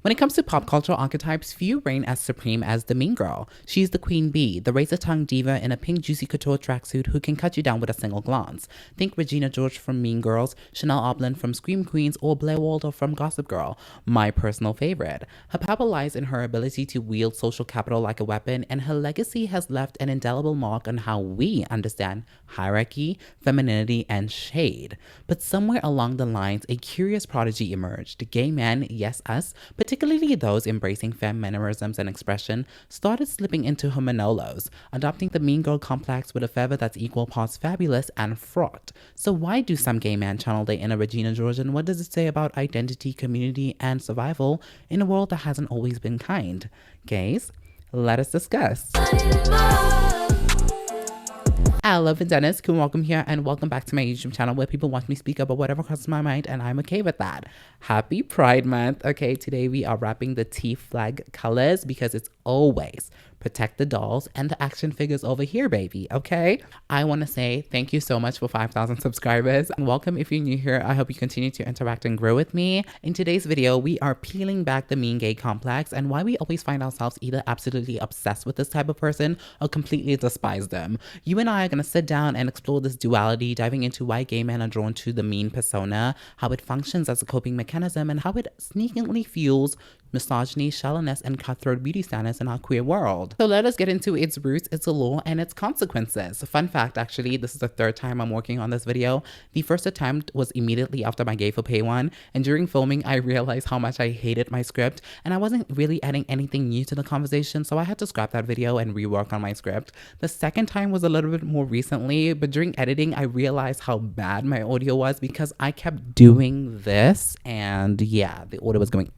When it comes to pop culture archetypes, few reign as supreme as the mean girl. She's the queen bee, the razor-tongued diva in a pink juicy couture tracksuit who can cut you down with a single glance. Think Regina George from Mean Girls, Chanel Oblin from Scream Queens, or Blair Waldorf from Gossip Girl, my personal favorite. Her power lies in her ability to wield social capital like a weapon, and her legacy has left an indelible mark on how we understand hierarchy, femininity, and shade. But somewhere along the lines, a curious prodigy emerged. Gay men, yes us, particularly those embracing femme mannerisms and expression, started slipping into her Manolos, adopting the mean girl complex with a fervor that's equal parts fabulous and fraught. So why do some gay men channel their inner Regina George, and what does it say about identity, community, and survival in a world that hasn't always been kind? Gays, let us discuss. Hello, Dennis. Cool, welcome here and welcome back to my YouTube channel where people want me to speak about whatever crosses my mind, and I'm okay with that. Happy Pride Month. Okay, today we are wrapping the T flag colors because it's always protect the dolls and the action figures over here, baby, okay? I want to say thank you so much for 5,000 subscribers. And welcome if you're new here. I hope you continue to interact and grow with me. In today's video, we are peeling back the mean gay complex and why we always find ourselves either absolutely obsessed with this type of person or completely despise them. You and I are going to sit down and explore this duality, diving into why gay men are drawn to the mean persona, how it functions as a coping mechanism, and how it sneakily fuels misogyny, shallowness, and cutthroat beauty standards in our queer world. So let us get into its roots, its allure, and its consequences. Fun fact, actually, this is the third time I'm working on this video. The first attempt was immediately after my Gay for Pay one, and during filming, I realized how much I hated my script, and I wasn't really adding anything new to the conversation, so I had to scrap that video and rework on my script. The second time was a little bit more recently, but during editing, I realized how bad my audio was because I kept doing this, and yeah, the audio was going...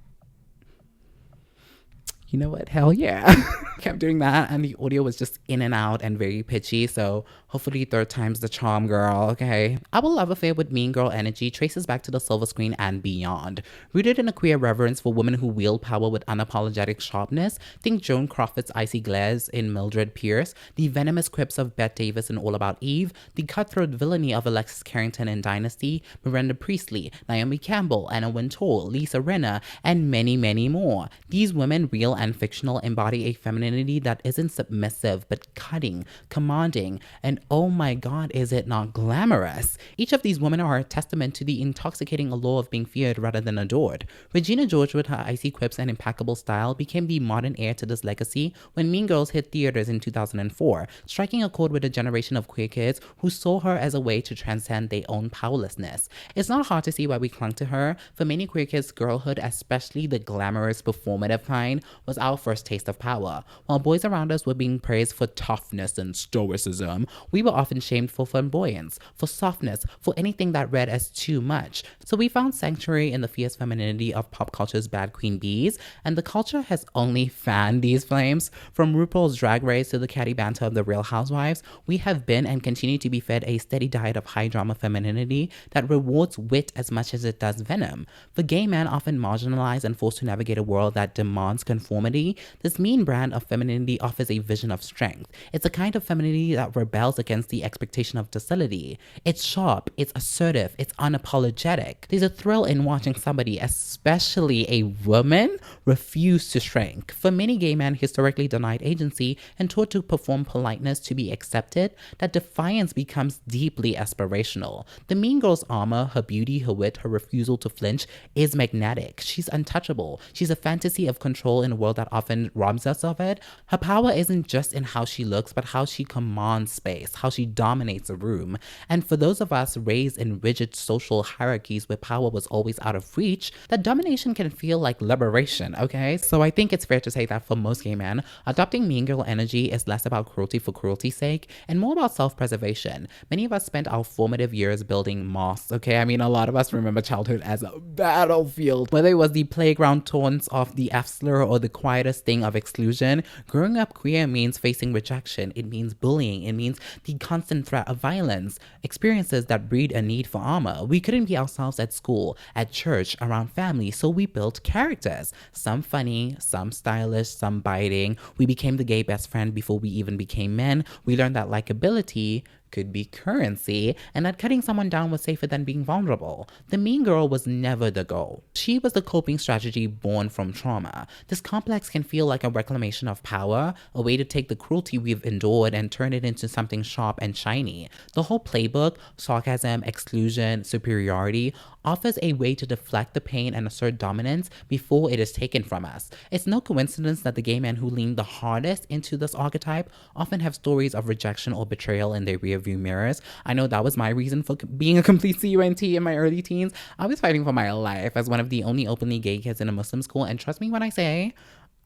You know what? Hell yeah. Kept doing that and the audio was just in and out and very pitchy. So hopefully third time's the charm, girl. Okay. Our love affair with mean girl energy traces back to the silver screen and beyond. Rooted in a queer reverence for women who wield power with unapologetic sharpness, think Joan Crawford's icy glares in Mildred Pierce, the venomous quips of Bette Davis in All About Eve, the cutthroat villainy of Alexis Carrington in Dynasty, Miranda Priestley, Naomi Campbell, Anna Wintour, Lisa Rinna, and many, many more. These women, real and fictional, embody a femininity that isn't submissive but cutting, commanding, and oh my god, is it not glamorous? Each of these women are a testament to the intoxicating allure of being feared rather than adored. Regina George, with her icy quips and impeccable style, became the modern heir to this legacy when Mean Girls hit theaters in 2004, striking a chord with a generation of queer kids who saw her as a way to transcend their own powerlessness. It's not hard to see why we clung to her. For many queer kids, girlhood, especially the glamorous, performative kind, was our first taste of power. While boys around us were being praised for toughness and stoicism, we were often shamed for flamboyance, for softness, for anything that read as too much. So we found sanctuary in the fierce femininity of pop culture's bad queen bees, and the culture has only fanned these flames. From RuPaul's Drag Race to the catty banter of the Real Housewives, we have been and continue to be fed a steady diet of high drama femininity that rewards wit as much as it does venom. For gay men often marginalized and forced to navigate a world that demands conformity, this mean brand of femininity offers a vision of strength. It's a kind of femininity that rebels against the expectation of docility. It's sharp, it's assertive, it's unapologetic. There's a thrill in watching somebody, especially a woman, refuse to shrink. For many gay men historically denied agency and taught to perform politeness to be accepted, that defiance becomes deeply aspirational. The mean girl's armor, her beauty, her wit, her refusal to flinch is magnetic. She's untouchable. She's a fantasy of control in a world that often robs us of it. Her power isn't just in how she looks, but how she commands space, how she dominates a room. And for those of us raised in rigid social hierarchies where power was always out of reach, that domination can feel like liberation, okay? So I think it's fair to say that for most gay men, adopting mean girl energy is less about cruelty for cruelty's sake and more about self-preservation. Many of us spent our formative years building mosques, okay? I mean, a lot of us remember childhood as a battlefield, whether it was the playground taunts of the F-slur or the quietest thing of exclusion. Growing up queer means facing rejection. It means bullying. It means the constant threat of violence, experiences that breed a need for armor. We couldn't be ourselves at school, at church, around family, so we built characters. Some funny, some stylish, some biting. We became the gay best friend before we even became men. We learned that likability could be currency, and that cutting someone down was safer than being vulnerable. The mean girl was never the goal. She was the coping strategy born from trauma. This complex can feel like a reclamation of power, a way to take the cruelty we've endured and turn it into something sharp and shiny. The whole playbook, sarcasm, exclusion, superiority, offers a way to deflect the pain and assert dominance before it is taken from us. It's no coincidence that the gay men who lean the hardest into this archetype often have stories of rejection or betrayal in their rearview mirrors. I know that was my reason for being a complete CUNT in my early teens. I was fighting for my life as one of the only openly gay kids in a Muslim school, and trust me when I say,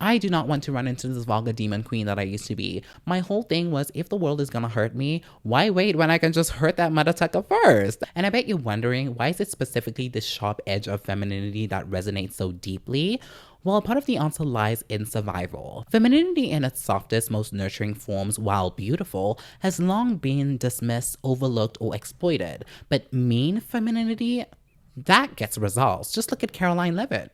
I do not want to run into this vulgar demon queen that I used to be. My whole thing was, if the world is gonna hurt me, why wait when I can just hurt that mother tucker first? And I bet you're wondering, why is it specifically this sharp edge of femininity that resonates so deeply? Well, part of the answer lies in survival. Femininity in its softest, most nurturing forms, while beautiful, has long been dismissed, overlooked, or exploited. But mean femininity? That gets results. Just look at Caroline Levitt.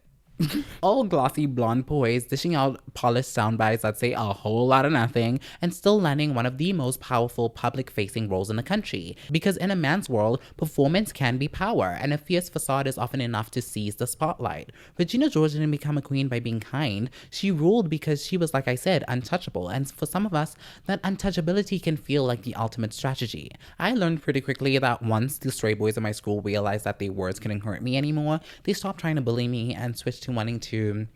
All glossy blonde poise, dishing out polished sound bites that say a whole lot of nothing, and still landing one of the most powerful public-facing roles in the country. Because in a man's world, performance can be power, and a fierce facade is often enough to seize the spotlight. Regina George didn't become a queen by being kind. She ruled because she was, like I said, untouchable, and for some of us, that untouchability can feel like the ultimate strategy. I learned pretty quickly that once the stray boys in my school realized that their words couldn't hurt me anymore, they stopped trying to bully me and switched to wanting to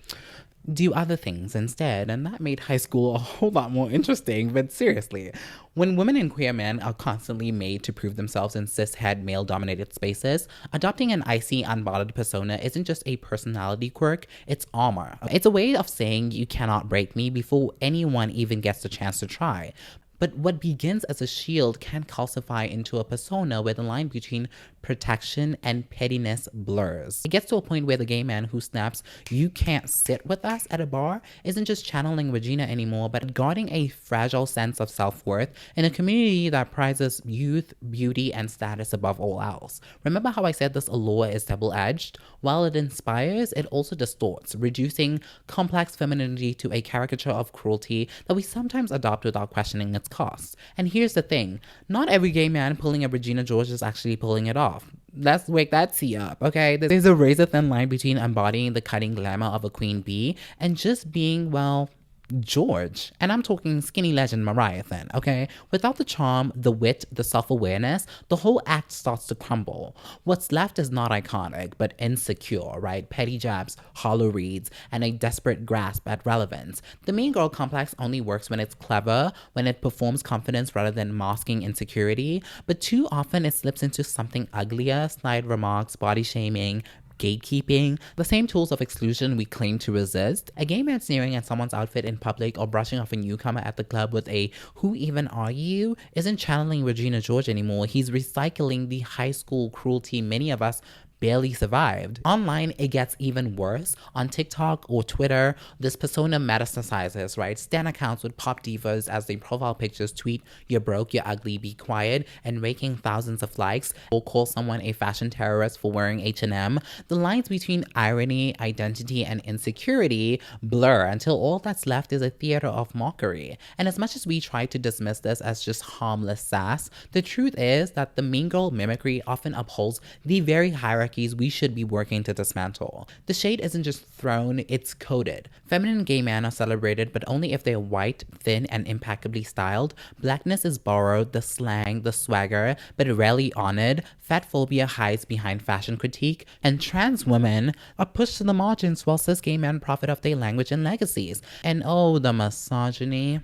do other things instead, and that made high school a whole lot more interesting. But seriously, when women and queer men are constantly made to prove themselves in cis-het male-dominated spaces, adopting an icy, unbothered persona isn't just a personality quirk, it's armor. It's a way of saying you cannot break me before anyone even gets the chance to try. But what begins as a shield can calcify into a persona where the line between protection and pettiness blurs. It gets to a point where the gay man who snaps, "You can't sit with us" at a bar isn't just channeling Regina anymore, but guarding a fragile sense of self-worth in a community that prizes youth, beauty, and status above all else. Remember how I said this allure is double-edged? While it inspires, it also distorts, reducing complex femininity to a caricature of cruelty that we sometimes adopt without questioning its costs. And here's the thing, not every gay man pulling a Regina George is actually pulling it off. Let's wake that tea up, okay? There's a razor thin line between embodying the cutting glamour of a queen bee and just being, well, George. And I'm talking skinny legend Mariah thin, okay? Without the charm, the wit, the self-awareness, the whole act starts to crumble. What's left is not iconic, but insecure, right? Petty jabs, hollow reads, and a desperate grasp at relevance. The mean girl complex only works when it's clever, when it performs confidence rather than masking insecurity, but too often it slips into something uglier, snide remarks, body shaming, gatekeeping, the same tools of exclusion we claim to resist. A gay man sneering at someone's outfit in public or brushing off a newcomer at the club with a "who even are you" isn't channeling Regina George anymore. He's recycling the high school cruelty many of us barely survived. Online, it gets even worse. On TikTok or Twitter, this persona metastasizes, right? Stan accounts with pop divas as their profile pictures tweet, "You're broke, you're ugly, be quiet," and raking thousands of likes, or call someone a fashion terrorist for wearing H&M. The lines between irony, identity, and insecurity blur until all that's left is a theater of mockery. And as much as we try to dismiss this as just harmless sass, the truth is that the mean girl mimicry often upholds the very hierarchy we should be working to dismantle. The shade isn't just thrown, it's coded. Feminine gay men are celebrated, but only if they're white, thin, and impeccably styled. Blackness is borrowed, the slang, the swagger, but rarely honored. Fat phobia hides behind fashion critique, and trans women are pushed to the margins while cis gay men profit off their language and legacies. And oh, the misogyny.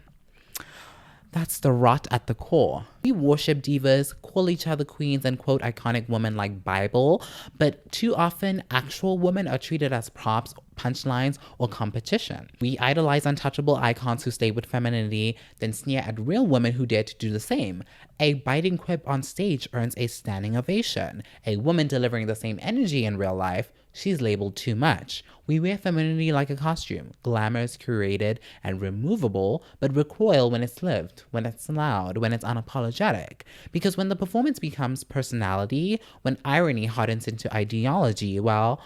That's the rot at the core. We worship divas, call each other queens, and quote iconic women like Bible, but too often actual women are treated as props, punchlines, or competition. We idolize untouchable icons who stay with femininity, then sneer at real women who dare to do the same. A biting quip on stage earns a standing ovation. A woman delivering the same energy in real life, she's labeled too much. We wear femininity like a costume, glamorous, curated, and removable, but recoil when it's lived, when it's loud, when it's unapologetic. Because when the performance becomes personality, when irony hardens into ideology, well,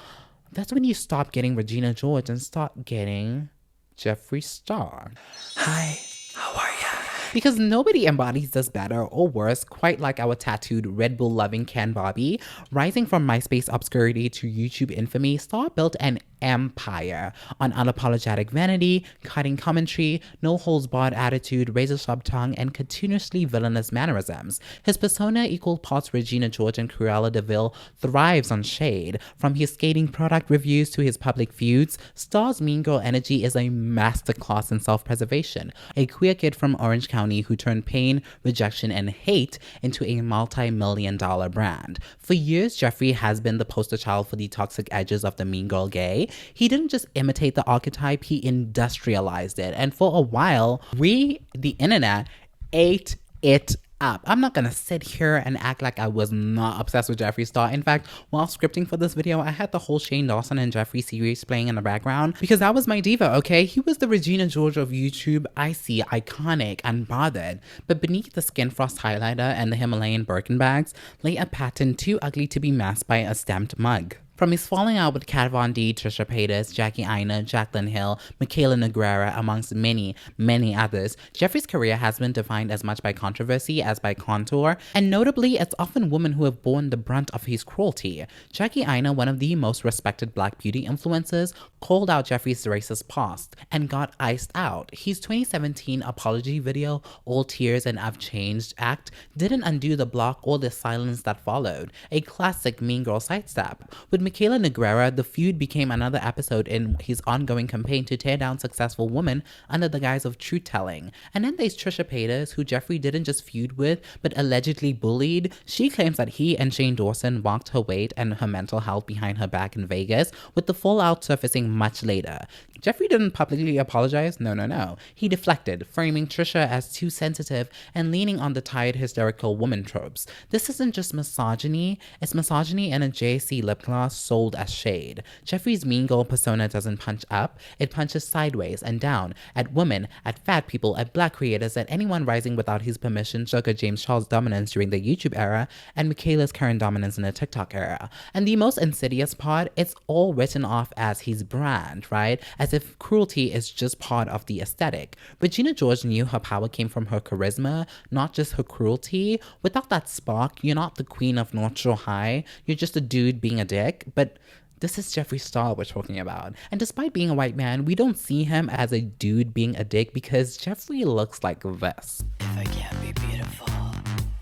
that's when you stop getting Regina George and start getting Jeffree Star. Hi, how are ya? Because nobody embodies this better or worse, quite like our tattooed Red Bull loving Ken Bobby. Rising from MySpace obscurity to YouTube infamy, Star built an empire on unapologetic vanity, cutting commentary, no holds barred attitude, razor sharp tongue, and continuously villainous mannerisms. His persona, equal parts Regina George and Cruella de Vil, thrives on shade. From his skating product reviews to his public feuds, Star's mean girl energy is a masterclass in self-preservation. A queer kid from Orange County who turned pain, rejection, and hate into a multi-million-dollar brand. For years, Jeffree has been the poster child for the toxic edges of the mean girl gay. He didn't just imitate the archetype, he industrialized it. And for a while, we, the internet, ate it up. I'm not gonna sit here and act like I was not obsessed with Jeffree Star. In fact, while scripting for this video, I had the whole Shane Dawson and Jeffree series playing in the background because that was my diva, okay? He was the Regina George of YouTube, icy, iconic, unbothered. But beneath the skin frost highlighter and the Himalayan Birkin bags lay a pattern too ugly to be masked by a stamped mug. From his falling out with Kat Von D, Trisha Paytas, Jackie Aina, Jacqueline Hill, Michaela Nogueira, amongst many, many others, Jeffree's career has been defined as much by controversy as by contour, and notably, it's often women who have borne the brunt of his cruelty. Jackie Aina, one of the most respected Black beauty influencers, called out Jeffree's racist past and got iced out. His 2017 apology video, All Tears and I've Changed act, didn't undo the block or the silence that followed, a classic mean girl sidestep. With Michaela Nogueira, the feud became another episode in his ongoing campaign to tear down successful women under the guise of truth-telling. And then there's Trisha Paytas, who Jeffree didn't just feud with, but allegedly bullied. She claims that he and Shane Dawson walked her weight and her mental health behind her back in Vegas, with the fallout surfacing much later. Jeffree didn't publicly apologize, no. He deflected, framing Trisha as too sensitive and leaning on the tired hysterical woman tropes. This isn't just misogyny, it's misogyny in a JC lip gloss sold as shade. Jeffree's mean girl persona doesn't punch up, it punches sideways and down at women, at fat people, at Black creators, at anyone rising without his permission, circa James Charles' dominance during the YouTube era and Michaela's current dominance in the TikTok era. And the most insidious part, it's all written off as his brand, right? As if cruelty is just part of the aesthetic. Regina George knew her power came from her charisma, not just her cruelty. Without that spark, you're not the queen of North Shore High, you're just a dude being a dick. But this is Jeffree Star we're talking about. And despite being a white man, we don't see him as a dude being a dick because Jeffree looks like this. If I can't be beautiful,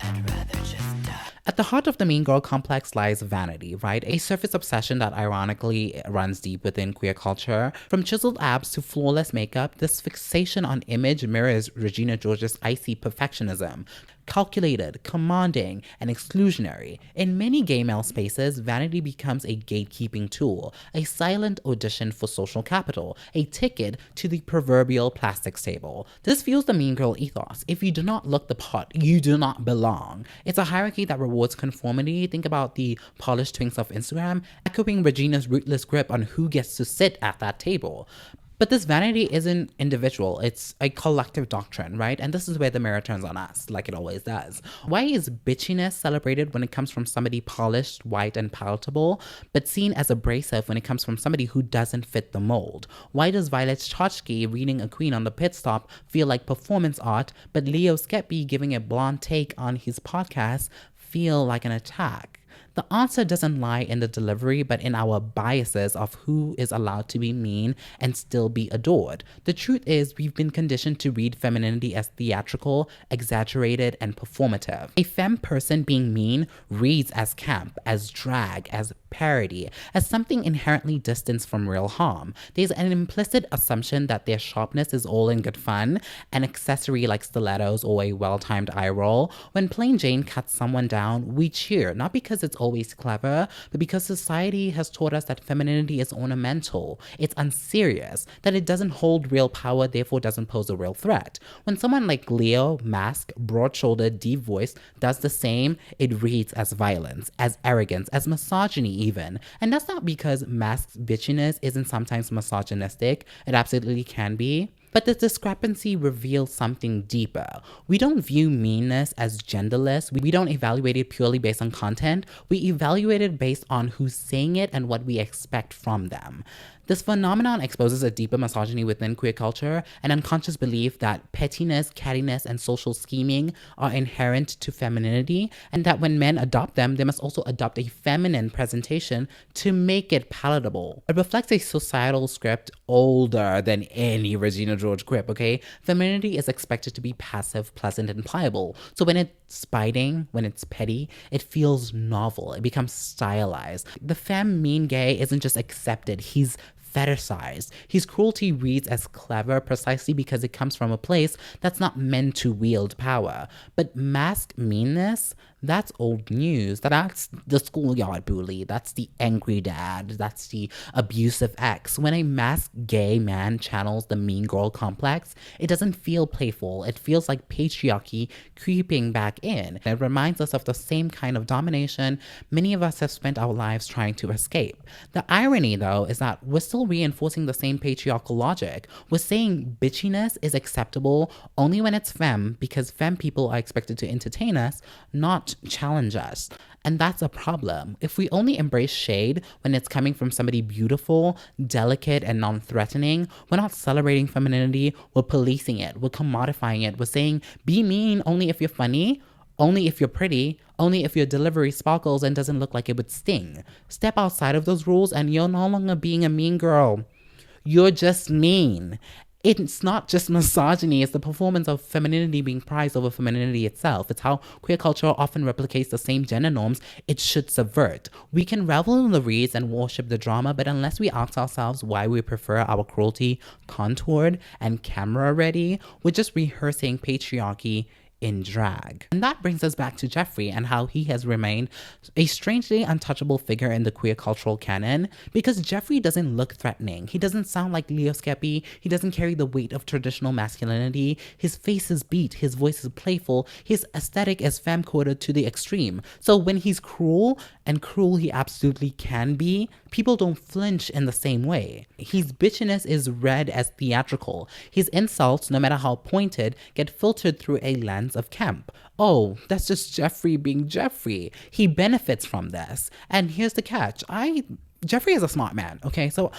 I'd rather just die. At the heart of the mean girl complex lies vanity, right? A surface obsession that ironically runs deep within queer culture. From chiseled abs to flawless makeup, this fixation on image mirrors Regina George's icy perfectionism. Calculated, commanding, and exclusionary. In many gay male spaces, vanity becomes a gatekeeping tool, a silent audition for social capital, a ticket to the proverbial plastic table. This fuels the mean girl ethos. If you do not look the part, you do not belong. It's a hierarchy that rewards conformity. Think about the polished twinks of Instagram, echoing Regina's ruthless grip on who gets to sit at that table. But this vanity isn't individual, it's a collective doctrine, right? And this is where the mirror turns on us, like it always does. Why is bitchiness celebrated when it comes from somebody polished, white, and palatable, but seen as abrasive when it comes from somebody who doesn't fit the mold? Why does Violet Chachki reading a queen on the pit stop feel like performance art, but Leo Skeppy giving a blonde take on his podcast feel like an attack? The answer doesn't lie in the delivery, but in our biases of who is allowed to be mean and still be adored. The truth is, we've been conditioned to read femininity as theatrical, exaggerated, and performative. A femme person being mean reads as camp, as drag, as parody, as something inherently distant from real harm. There's an implicit assumption that their sharpness is all in good fun, an accessory like stilettos or a well-timed eye roll. When plain Jane cuts someone down, we cheer, not because it's always clever, but because society has taught us that femininity is ornamental, it's unserious, that it doesn't hold real power, therefore doesn't pose a real threat. When someone like Leo, mask, broad-shouldered, deep voice, does the same, it reads as violence, as arrogance, as misogyny even. And that's not because mask's bitchiness isn't sometimes misogynistic, it absolutely can be. But the discrepancy reveals something deeper. We don't view meanness as genderless. We don't evaluate it purely based on content. We evaluate it based on who's saying it and what we expect from them. This phenomenon exposes a deeper misogyny within queer culture, an unconscious belief that pettiness, cattiness, and social scheming are inherent to femininity, and that when men adopt them, they must also adopt a feminine presentation to make it palatable. It reflects a societal script older than any Regina George quip, okay? Femininity is expected to be passive, pleasant, and pliable. So when it's biting, when it's petty, it feels novel. It becomes stylized. The femme mean gay isn't just accepted, he's fetishized. His cruelty reads as clever precisely because it comes from a place that's not meant to wield power. But mask meanness, that's old news. That's the schoolyard bully. That's the angry dad. That's the abusive ex. When a masked gay man channels the mean girl complex, it doesn't feel playful. It feels like patriarchy creeping back in. It reminds us of the same kind of domination many of us have spent our lives trying to escape. The irony, though, is that we're still reinforcing the same patriarchal logic. We're saying bitchiness is acceptable only when it's femme because femme people are expected to entertain us, not challenge us. And that's a problem. If we only embrace shade when it's coming from somebody beautiful, delicate, and non-threatening, we're not celebrating femininity, we're policing it, we're commodifying it, we're saying be mean only if you're funny, only if you're pretty, only if your delivery sparkles and doesn't look like it would sting. Step outside of those rules and you're no longer being a mean girl. You're just mean. It's not just misogyny, it's the performance of femininity being prized over femininity itself. It's how queer culture often replicates the same gender norms it should subvert. We can revel in the reads and worship the drama, but unless we ask ourselves why we prefer our cruelty contoured and camera ready, we're just rehearsing patriarchy in drag. And that brings us back to Jeffree and how he has remained a strangely untouchable figure in the queer cultural canon because Jeffree doesn't look threatening. He doesn't sound like Leo Skeppy. He doesn't carry the weight of traditional masculinity. His face is beat. His voice is playful. His aesthetic is femme-coded to the extreme. So when he's cruel, and cruel he absolutely can be, people don't flinch in the same way. His bitchiness is read as theatrical. His insults, no matter how pointed, get filtered through a lens of camp. Oh, that's just Jeffree being Jeffree. He benefits from this. And here's the catch. Jeffree is a smart man, okay? So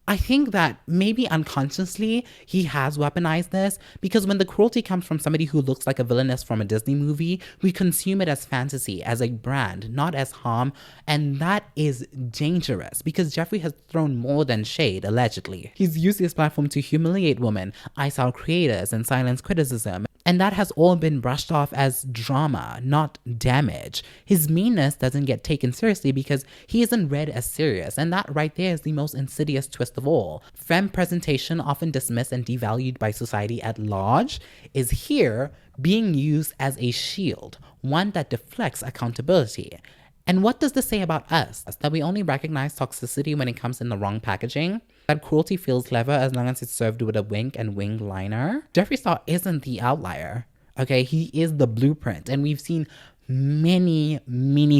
I think that maybe unconsciously he has weaponized this because when the cruelty comes from somebody who looks like a villainess from a Disney movie, we consume it as fantasy, as a brand, not as harm. And that is dangerous because Jeffree has thrown more than shade, allegedly. He's used his platform to humiliate women, ice out creators, and silence criticism. And that has all been brushed off as drama, not damage. His meanness doesn't get taken seriously because he isn't read as serious. And that right there is the most insidious twist of all. Femme presentation, often dismissed and devalued by society at large, is here being used as a shield, one that deflects accountability. And what does this say about us? That we only recognize toxicity when it comes in the wrong packaging? That cruelty feels clever as long as it's served with a wink and wing liner? Jeffree Star isn't the outlier, okay? He is the blueprint, and we've seen many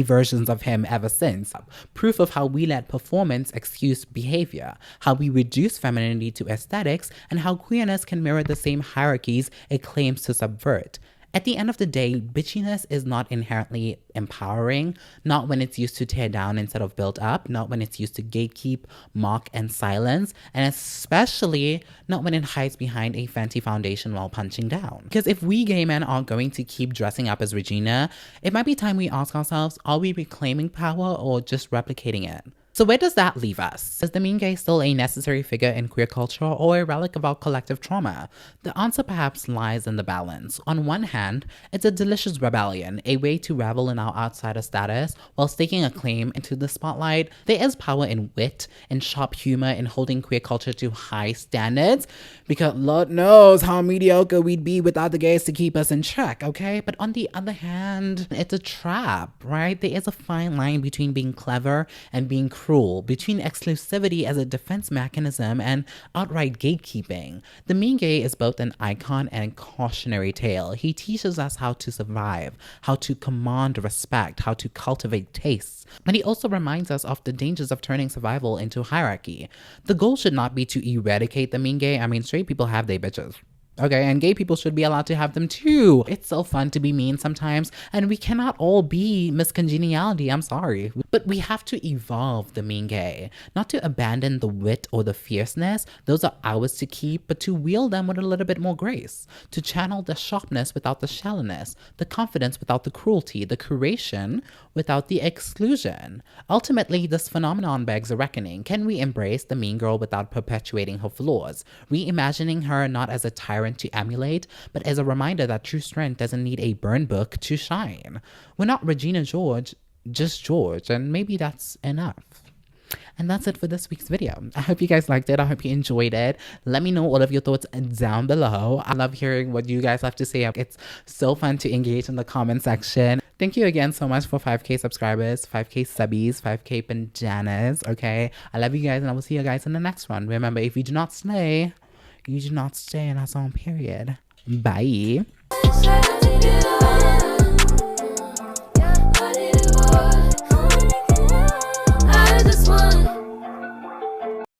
versions of him ever since. Proof of how we let performance excuse behavior, how we reduce femininity to aesthetics, and how queerness can mirror the same hierarchies it claims to subvert. At the end of the day, bitchiness is not inherently empowering, not when it's used to tear down instead of build up, not when it's used to gatekeep, mock, and silence, and especially not when it hides behind a fancy foundation while punching down. Because if we gay men are going to keep dressing up as Regina, it might be time we ask ourselves, are we reclaiming power or just replicating it? So where does that leave us? Is the mean gay still a necessary figure in queer culture or a relic of our collective trauma? The answer perhaps lies in the balance. On one hand, it's a delicious rebellion, a way to revel in our outsider status while staking a claim into the spotlight. There is power in wit, in sharp humor, in holding queer culture to high standards, because Lord knows how mediocre we'd be without the gays to keep us in check, okay? But on the other hand, it's a trap, right? There is a fine line between being clever and being cruel, between exclusivity as a defense mechanism and outright gatekeeping. The mean gay is both an icon and a cautionary tale. He teaches us how to survive, how to command respect, how to cultivate tastes. But he also reminds us of the dangers of turning survival into hierarchy. The goal should not be to eradicate the mean gay. I mean, straight people have their bitches. Okay, and gay people should be allowed to have them too. It's so fun to be mean sometimes, and we cannot all be Miss Congeniality. I'm sorry. But we have to evolve the mean gay, not to abandon the wit or the fierceness. Those are ours to keep, but to wield them with a little bit more grace. To channel the sharpness without the shallowness, the confidence without the cruelty, the curation without the exclusion. Ultimately, this phenomenon begs a reckoning. Can we embrace the mean girl without perpetuating her flaws, reimagining her not as a tyrant to emulate, but as a reminder that true strength doesn't need a burn book to shine? We're not Regina George, just George, and maybe that's enough. And that's it for this week's video. I hope you guys liked it. I hope you enjoyed it. Let me know all of your thoughts down below. I love hearing what you guys have to say. It's so fun to engage in the comment section. Thank you again so much for 5K subscribers, 5K subbies, 5K bandanas, okay? I love you guys, and I will see you guys in the next one. Remember, if you do not slay, you do not stay, and that's on period. Bye.